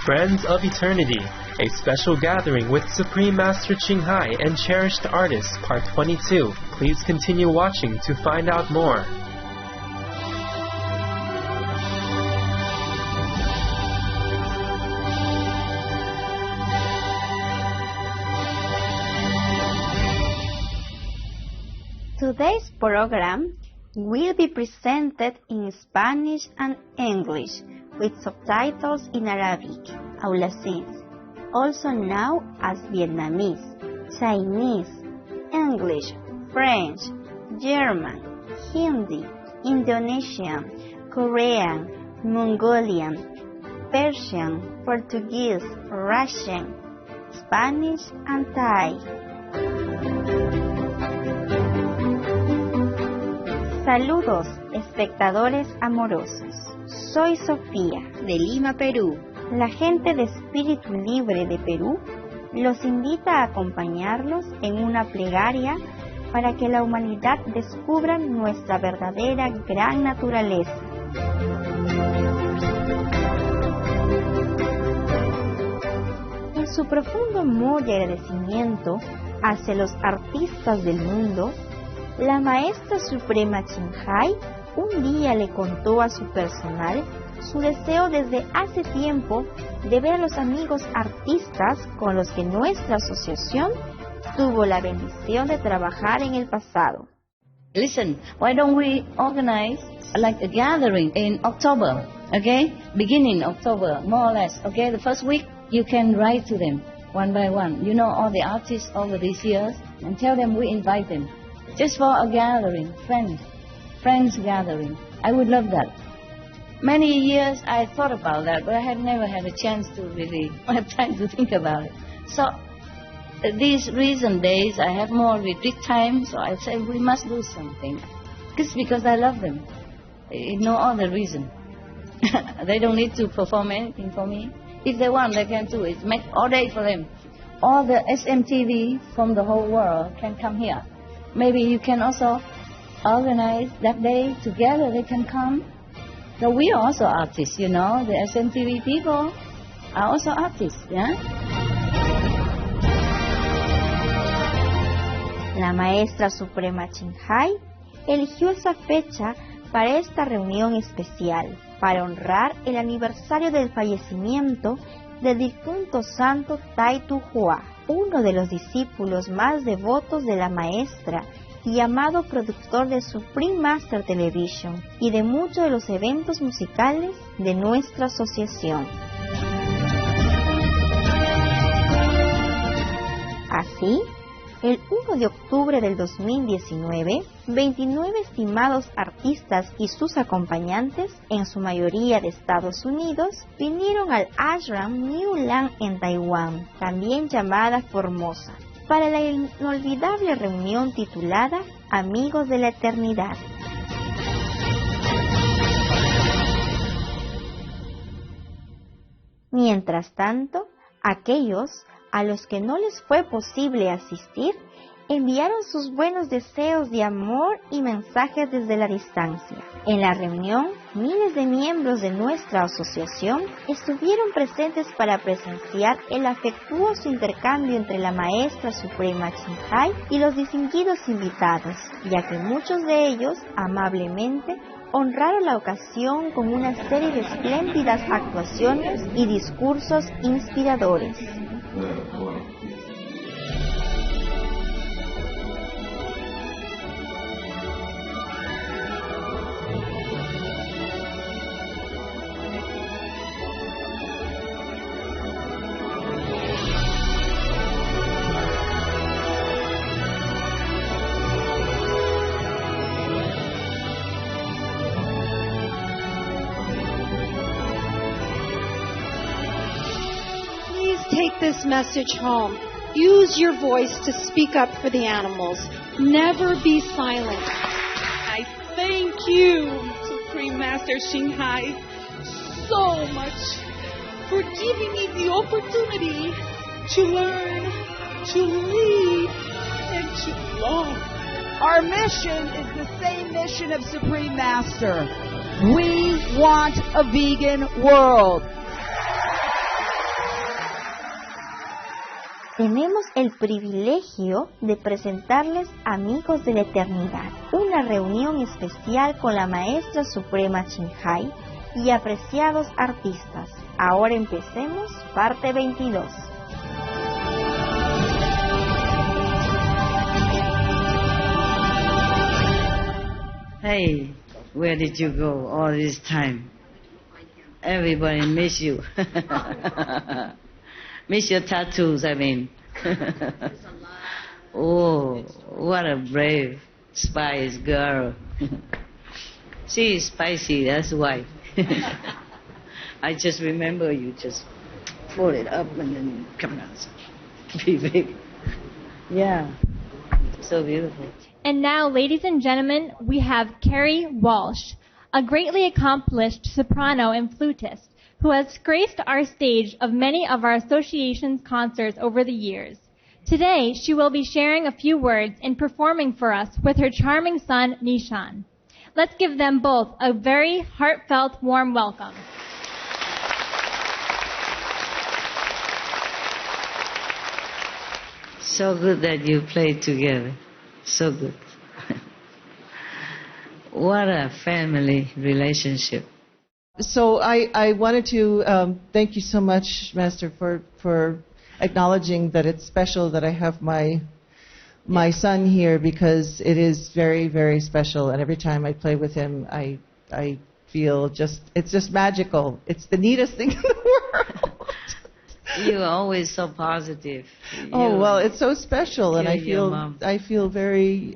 Friends of Eternity, a special gathering with Supreme Master Ching and Cherished Artists, Part 22. Please continue watching to find out more. Today's program will be presented in Spanish and English with subtitles in Arabic, Aulacense, also known as Vietnamese, Chinese, English, French, German, Hindi, Indonesian, Korean, Mongolian, Persian, Portuguese, Russian, Spanish, and Thai. Saludos, espectadores amorosos. Soy Sofía, de Lima, Perú. La gente de Espíritu Libre de Perú los invita a acompañarlos en una plegaria para que la humanidad descubra nuestra verdadera gran naturaleza. En su profundo amor y agradecimiento hacia los artistas del mundo, la maestra suprema Ching un día le contó a su personal su deseo desde hace tiempo de ver a los amigos artistas con los que nuestra asociación tuvo la bendición de trabajar en el pasado. Listen, why don't we organize like a gathering in October, okay? Beginning October, more or less, okay? The first week, you can write to them one by one. You know all the artists over these years, and tell them we invite them. Just for a gathering, friends gathering. I would love that. Many years I thought about that, but I had never had a chance to really have time to think about it. So these recent days I have more retreat time, so I said we must do something. Just because I love them. No other reason. They don't need to perform anything for me. If they want, they can do it. Make all day for them. All the SMTV from the whole world can come here. Maybe you can also organize that day together. They can come. So we are also artists, you know. The SMTV people are also artists, yeah? La maestra suprema Ching eligió esa fecha para esta reunión especial, para honrar el aniversario del fallecimiento del difunto santo Tai Tu Hua, uno de los discípulos más devotos de la maestra y amado productor de Supreme Master Television y de muchos de los eventos musicales de nuestra asociación. Así, el 1 de octubre del 2019, 29 estimados artistas y sus acompañantes, en su mayoría de Estados Unidos, vinieron al ashram New Land en Taiwán, también llamada Formosa, para la inolvidable reunión titulada Amigos de la Eternidad. Mientras tanto, aquellos a los que no les fue posible asistir, enviaron sus buenos deseos de amor y mensajes desde la distancia. En la reunión, miles de miembros de nuestra asociación estuvieron presentes para presenciar el afectuoso intercambio entre la maestra suprema Ching y los distinguidos invitados, ya que muchos de ellos, amablemente, honraron la ocasión con una serie de espléndidas actuaciones y discursos inspiradores. Take this message home. Use your voice to speak up for the animals. Never be silent. I thank you, Supreme Master Ching so much for giving me the opportunity to learn, to lead, and to love. Our mission is the same mission of Supreme Master. We want a vegan world. tenemos el privilegio de presentarles Amigos de la Eternidad, una reunión especial con la Maestra Suprema Ching y apreciados artistas. Ahora empecemos, parte 22. Hey, where did you go all this time? Everybody miss you. Miss your tattoos, I mean. Oh, what a brave, spice girl. She is spicy, that's why. I just remember you just pull it up and then come out. Be big. Yeah, so beautiful. And now, ladies and gentlemen, we have Carrie Walsh, a greatly accomplished soprano and flutist who has graced our stage of many of our association's concerts over the years. Today, she will be sharing a few words and performing for us with her charming son, Nishan. Let's give them both a very heartfelt, warm welcome. So good that you played together. So good. What a family relationship. So I wanted to thank you so much, Master, for acknowledging that it's special that I have my son here, because it is very, very special. And every time I play with him, I feel it's just magical. It's the neatest thing in the world. You're always so positive. Oh, well, it's so special, and I feel very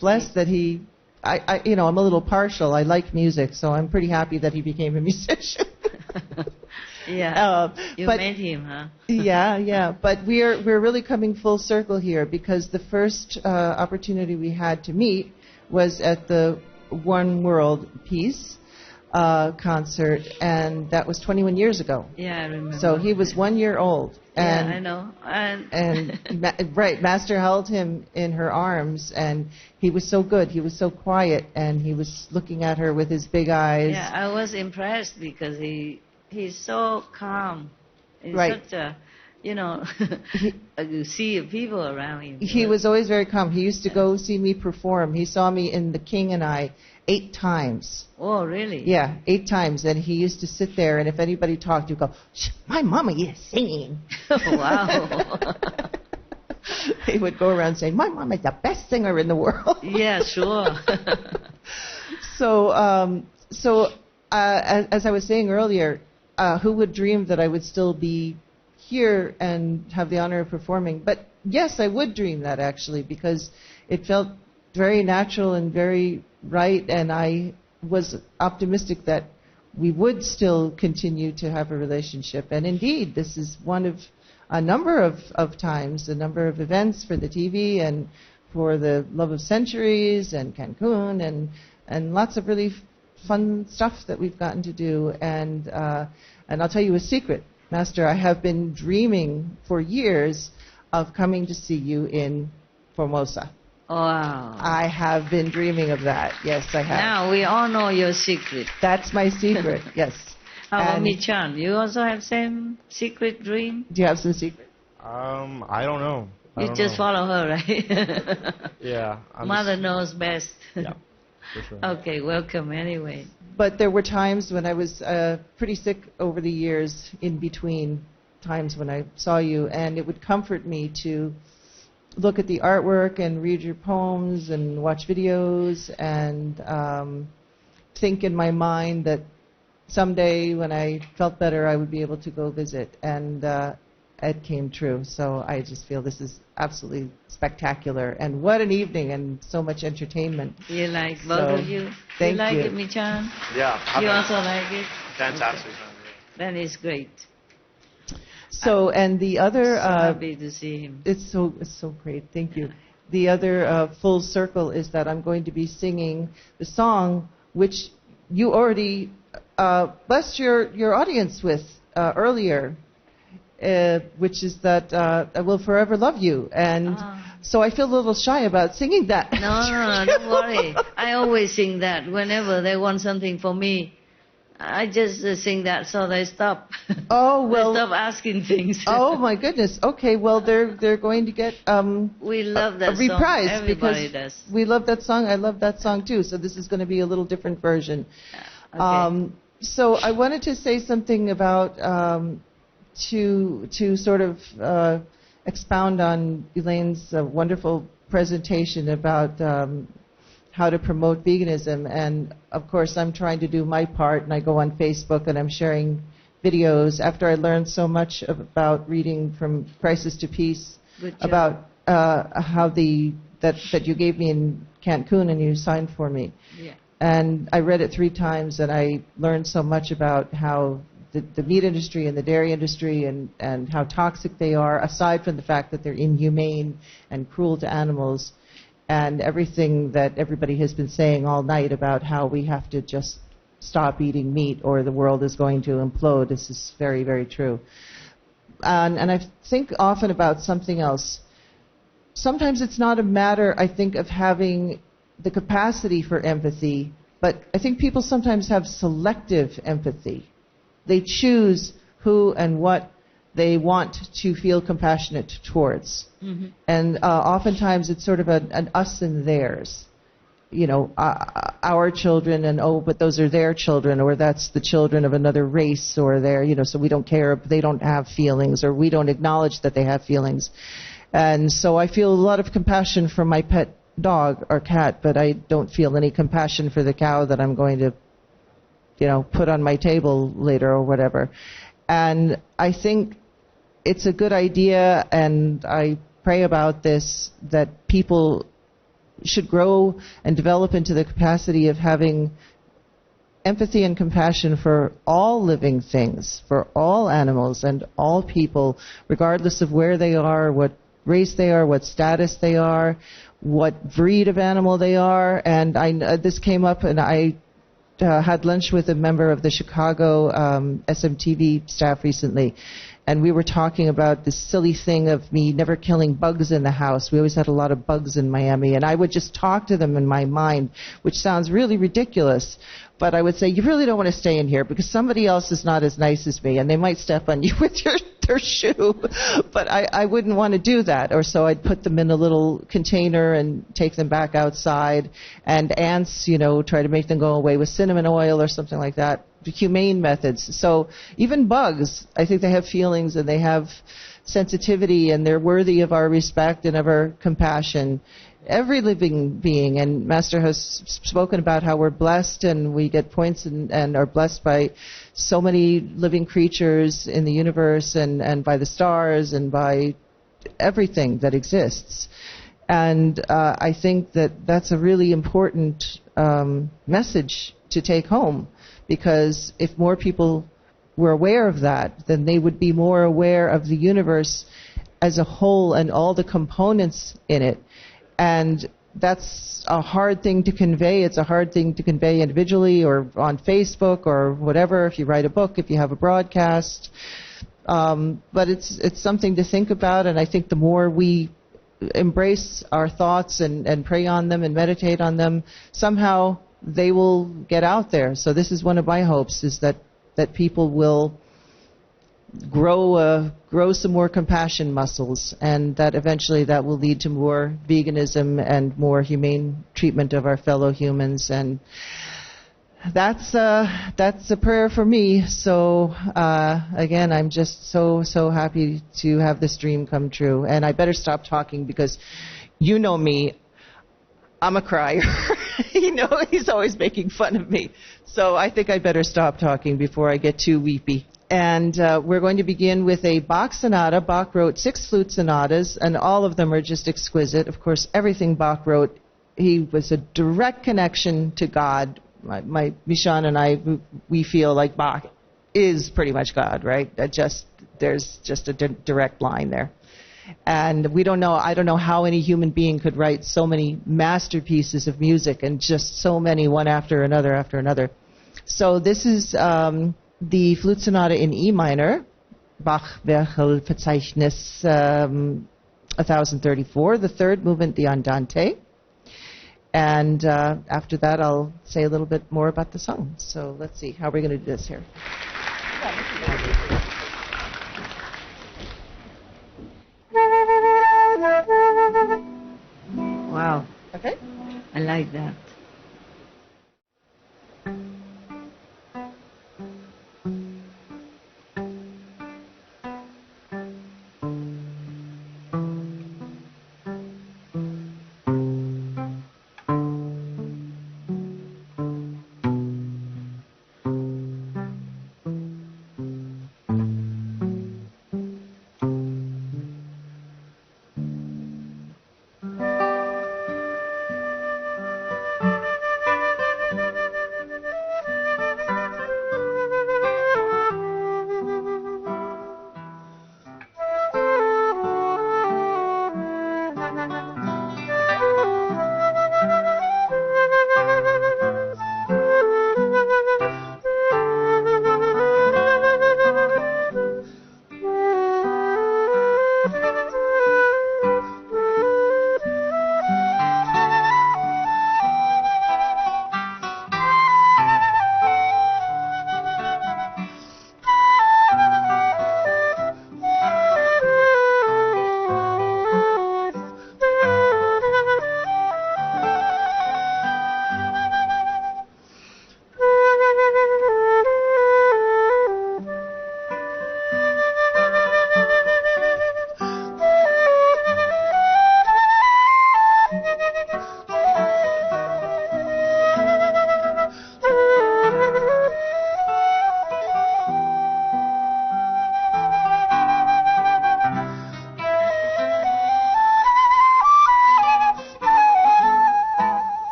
blessed that he. I'm a little partial. I like music, so I'm pretty happy that he became a musician. Yeah, you met him, huh? yeah. But we're really coming full circle here, because the first opportunity we had to meet was at the One World Peace concert, and that was 21 years ago. Yeah, I remember. So he was 1 year old. And, yeah, I know. Right, Master held him in her arms, and he was so good. He was so quiet, and he was looking at her with his big eyes. Yeah, I was impressed because he's so calm. He's right. Such a, you see people around him. He was always very calm. He used to go see me perform. He saw me in The King and I 8 times. Oh, really? Yeah, 8 times. And he used to sit there, and if anybody talked, he'd go, "Shh, my mama is singing." Wow. He would go around saying, "My mama is the best singer in the world." Yeah, sure. So, as I was saying earlier, who would dream that I would still be here and have the honor of performing? But yes, I would dream that, actually, because it felt very natural and very right, and I was optimistic that we would still continue to have a relationship. And indeed, this is one of a number of times, a number of events for the TV and for the Love of Centuries and Cancun and lots of really fun stuff that we've gotten to do. And I'll tell you a secret, Master, I have been dreaming for years of coming to see you in Formosa. Wow. I have been dreaming of that. Yes, I have. Now we all know your secret. That's my secret, yes. How about Mi-chan? You also have same secret dream? Do you have some secret? I don't know. You just follow her, right? Yeah. Mother knows best. Yeah, for sure. Okay, welcome anyway. But there were times when I was pretty sick over the years, in between times when I saw you, and it would comfort me to look at the artwork and read your poems and watch videos and think in my mind that someday when I felt better I would be able to go visit, and it came true. So I just feel this is absolutely spectacular, and what an evening and so much entertainment. You like both of you? Thank you. Like you. it, Mi-chan? Yeah. You also like it? Fantastic. Okay. That is great. So, and the other... so happy to see him. It's so great. Thank you. The other full circle is that I'm going to be singing the song which you already blessed your audience with earlier, which is that I will forever love you. And so I feel a little shy about singing that. No, don't worry. I always sing that whenever they want something for me. I just sing that, so they stop. Oh, well. They stop asking things. Oh, my goodness. Okay, well, they're going to get we love that a reprise song. Everybody because does. we love that song. I love that song, too. So this is going to be a little different version. Okay. So I wanted to say something about to sort of expound on Elaine's wonderful presentation about how to promote veganism. And, of course, I'm trying to do my part, and I go on Facebook, and I'm sharing videos after I learned so much about reading From Crisis to Peace about how that you gave me in Cancun and you signed for me. Yeah. And I read it 3 times, and I learned so much about how the meat industry and the dairy industry and how toxic they are, aside from the fact that they're inhumane and cruel to animals, and everything that everybody has been saying all night about how we have to just stop eating meat or the world is going to implode. This is very, very true. And I think often about something else. Sometimes it's not a matter, I think, of having the capacity for empathy, but I think people sometimes have selective empathy. They choose who and what they want to feel compassionate towards. Mm-hmm. And oftentimes it's sort of an us and theirs. You know, our children, and but those are their children, or that's the children of another race, or so we don't care if they don't have feelings, or we don't acknowledge that they have feelings. And so I feel a lot of compassion for my pet dog or cat, but I don't feel any compassion for the cow that I'm going to, put on my table later or whatever. And I think it's a good idea, and I pray about this, that people should grow and develop into the capacity of having empathy and compassion for all living things, for all animals and all people, regardless of where they are, what race they are, what status they are, what breed of animal they are. And this came up, and I had lunch with a member of the Chicago SMTV staff recently, and we were talking about this silly thing of me never killing bugs in the house. We always had a lot of bugs in Miami, and I would just talk to them in my mind, which sounds really ridiculous, but I would say, you really don't want to stay in here because somebody else is not as nice as me, and they might step on you with their shoe, but I wouldn't want to do that. Or so I'd put them in a little container and take them back outside, and ants, try to make them go away with cinnamon oil or something like that. Humane methods. So even bugs, I think they have feelings and they have sensitivity, and they're worthy of our respect and of our compassion. Every living being, and Master has spoken about how we're blessed and we get points and are blessed by so many living creatures in the universe and by the stars and by everything that exists. And I think that's a really important message to take home, because if more people were aware of that, then they would be more aware of the universe as a whole and all the components in it. And that's a hard thing to convey. It's a hard thing to convey individually or on Facebook or whatever, if you write a book, if you have a broadcast. But it's something to think about, and I think the more we embrace our thoughts and pray on them and meditate on them, somehow they will get out there. So this is one of my hopes, is that people will grow some more compassion muscles, and that eventually that will lead to more veganism and more humane treatment of our fellow humans. And that's a prayer for me. So again, I'm just so happy to have this dream come true. And I better stop talking, because you know me, I'm a crier. He's always making fun of me. So I think I better stop talking before I get too weepy. And we're going to begin with a Bach sonata. Bach wrote 6 flute sonatas, and all of them are just exquisite. Of course, everything Bach wrote, he was a direct connection to God. My Mishan and I, we feel like Bach is pretty much God, right? There's just a direct line there. And I don't know how any human being could write so many masterpieces of music, and just so many, one after another. So this is the flute sonata in E minor, Bach Werkelverzeichnis 1034, the third movement, the Andante. And after that, I'll say a little bit more about the song. So let's see, how are we going to do this here? Wow. Okay. I like that.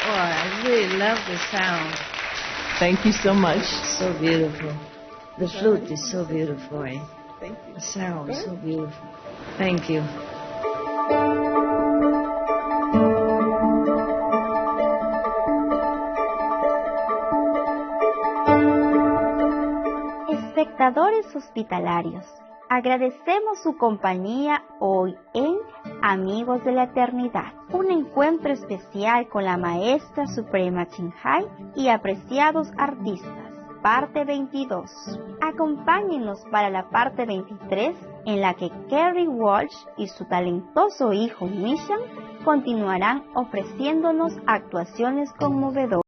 I really love the sound. Thank you so much. So beautiful. The flute is so beautiful. Eh? Thank you. The sound is so beautiful. Thank you. Espectadores hospitalarios, agradecemos su compañía hoy en Amigos de la Eternidad, un encuentro especial con la Maestra Suprema Ching y apreciados artistas, parte 22. Acompáñennos para la parte 23, en la que Kerry Walsh y su talentoso hijo Mishan continuarán ofreciéndonos actuaciones conmovedoras.